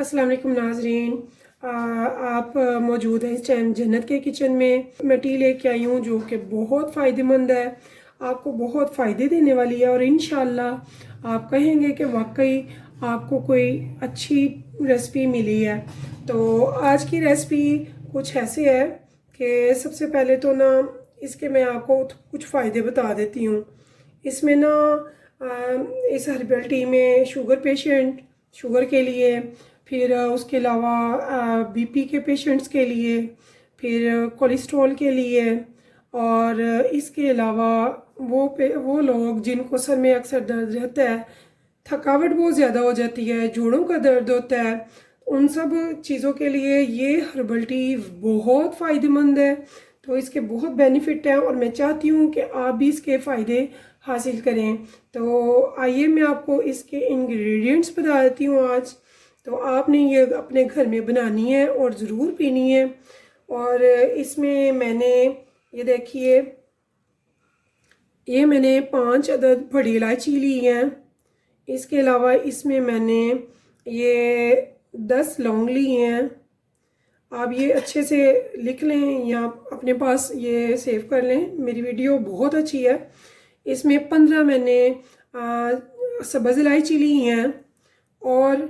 अस्सलाम वालेकुम नाजरीन। आप मौजूद हैं इस टाइम जन्नत के किचन में। मैं टी लेके आई हूँ जो कि बहुत फ़ायदेमंद है, आपको बहुत फ़ायदे देने वाली है और इंशाल्लाह आप कहेंगे कि वाकई आपको कोई अच्छी रेसिपी मिली है। तो आज की रेसिपी कुछ ऐसे है कि सबसे पहले तो ना इसके मैं आपको कुछ फ़ायदे बता देती हूँ। इसमें ना इस हर्बल टी में शुगर के लिए, फिर उसके अलावा बीपी के पेशेंट्स के लिए, फिर कोलेस्ट्रॉल के लिए, और इसके अलावा वो लोग जिनको सर में अक्सर दर्द रहता है, थकावट बहुत ज़्यादा हो जाती है, जोड़ों का दर्द होता है, उन सब चीज़ों के लिए ये हर्बल टी बहुत फ़ायदेमंद है। तो इसके बहुत बेनिफिट हैं और मैं चाहती हूँ कि आप भी इसके फ़ायदे हासिल करें। तो आइए मैं आपको इसके इंग्रेडिएंट्स बता देती हूँ आज। तो आपने ये अपने घर में बनानी है और ज़रूर पीनी है। और इसमें मैंने ये देखिए, ये मैंने 5 अदद बड़ी इलायची ली हैं। इसके अलावा इसमें मैंने ये 10 लौंग ली हैं। आप ये अच्छे से लिख लें या अपने पास ये सेव कर लें, मेरी वीडियो बहुत अच्छी है। इसमें 15 मैंने सब्ज़ इलायची ली हैं और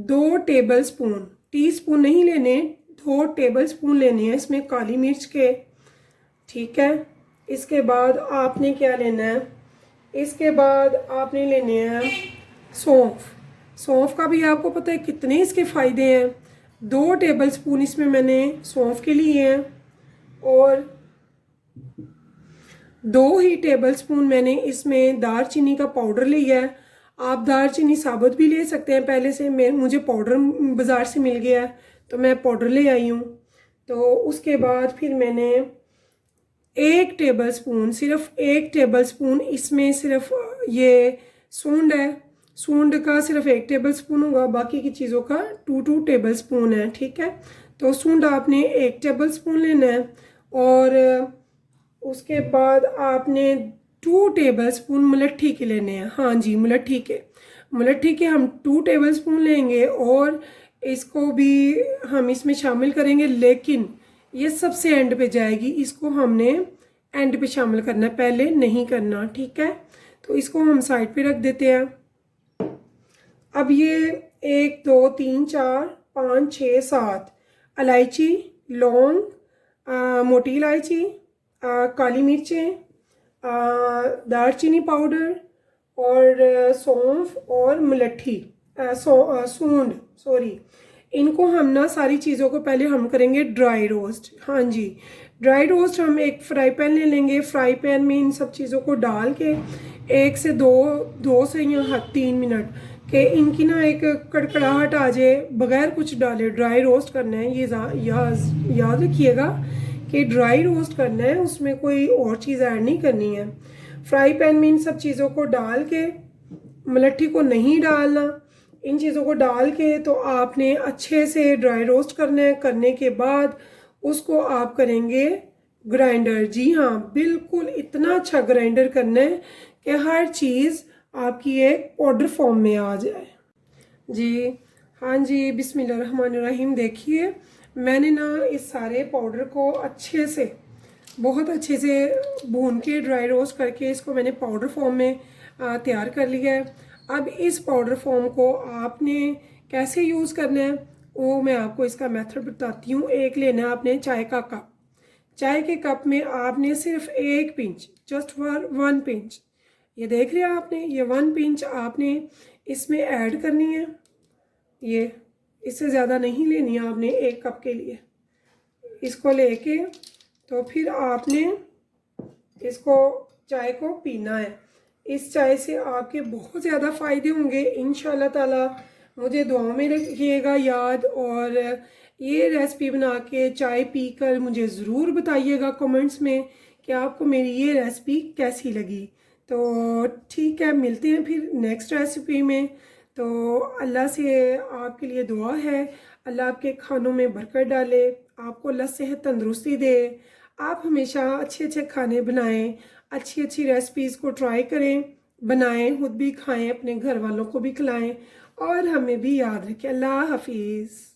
2 टेबल स्पून, टी स्पून नहीं लेने, 2 टेबल स्पून लेने हैं इसमें काली मिर्च के। ठीक है, इसके बाद आपने क्या लेना है, इसके बाद आपने लेने हैं सौंफ। सौंफ का भी आपको पता है कितने इसके फ़ायदे हैं। 2 टेबल स्पून इसमें मैंने सौंफ के लिए हैं और 2 ही टेबल स्पून मैंने इसमें दालचीनी का पाउडर लिया है। आप दालचीनी साबुत भी ले सकते हैं, पहले से मुझे पाउडर बाज़ार से मिल गया है तो मैं पाउडर ले आई हूँ। तो उसके बाद फिर मैंने 1 टेबल स्पून, सिर्फ 1 टेबल स्पून इसमें सिर्फ ये सूंड है, सूंड का सिर्फ 1 टेबल स्पून होगा, बाकी की चीज़ों का 2 टेबल स्पून है। ठीक है, तो सूंड आपने 1 टेबल स्पून लेना है और उसके बाद आपने 2 टेबल स्पून मुलट्ठी के लेने हैं। हाँ जी, मुलट्ठी के हम 2 टेबल स्पून लेंगे और इसको भी हम इसमें शामिल करेंगे, लेकिन ये सबसे एंड पे जाएगी, इसको हमने एंड पे शामिल करना है, पहले नहीं करना। ठीक है, तो इसको हम साइड पे रख देते हैं। अब ये 1 2 3 4 5 6 7 इलायची, लौंग, मोटी इलायची, काली मिर्चें, दालचीनी पाउडर और सौंफ और मुलट्ठी, सूंड सॉरी, इनको हम ना सारी चीज़ों को पहले हम करेंगे ड्राई रोस्ट। हाँ जी, ड्राई रोस्ट हम एक फ्राई पैन ले लेंगे। फ्राई पैन में इन सब चीज़ों को डाल के 1 से 2 से या 3 मिनट के इनकी ना एक कड़कड़ाहट आ जाए, बगैर कुछ डाले ड्राई रोस्ट करना है। ये याद रखिएगा कि ड्राई रोस्ट करना है, उसमें कोई और चीज़ ऐड नहीं करनी है। फ्राई पैन में इन सब चीज़ों को डाल के, मुलट्ठी को नहीं डालना, इन चीज़ों को डाल के तो आपने अच्छे से ड्राई रोस्ट करना है। करने के बाद उसको आप करेंगे ग्राइंडर। जी हाँ, बिल्कुल इतना अच्छा ग्राइंडर करना है कि हर चीज़ आपकी एक पाउडर फॉर्म में आ जाए। जी हाँ जी, बिस्मिल्लाहिर्रहमानिर्रहीम। देखिए, मैंने ना इस सारे पाउडर को अच्छे से, बहुत अच्छे से भून के ड्राई रोस्ट करके इसको मैंने पाउडर फॉर्म में तैयार कर लिया है। अब इस पाउडर फॉर्म को आपने कैसे यूज़ करना है वो मैं आपको इसका मेथड बताती हूँ। एक लेना है आपने चाय का कप। चाय के कप में आपने सिर्फ 1 पिंच, जस्ट फॉर 1 पिंच, ये देख रहे हैं आपने, ये 1 पिंच आपने इसमें ऐड करनी है। ये इससे ज़्यादा नहीं लेनी है आपने 1 कप के लिए। इसको लेके तो फिर आपने इसको, चाय को पीना है। इस चाय से आपके बहुत ज़्यादा फ़ायदे होंगे इंशाल्लाह ताला। मुझे दुआओं में रखिएगा याद, और ये रेसिपी बना के चाय पीकर मुझे ज़रूर बताइएगा कमेंट्स में कि आपको मेरी ये रेसिपी कैसी लगी। तो ठीक है, मिलते हैं फिर नेक्स्ट रेसिपी में। तो अल्लाह से आपके लिए दुआ है, अल्लाह आपके खानों में बरकत डाले, आपको अल्लाह सेहत तंदुरुस्ती दे। आप हमेशा अच्छे अच्छे खाने बनाएं, अच्छी अच्छी रेसिपीज़ को ट्राई करें, बनाएं, खुद भी खाएं, अपने घर वालों को भी खिलाएं और हमें भी याद रखें। अल्लाह हाफिज़।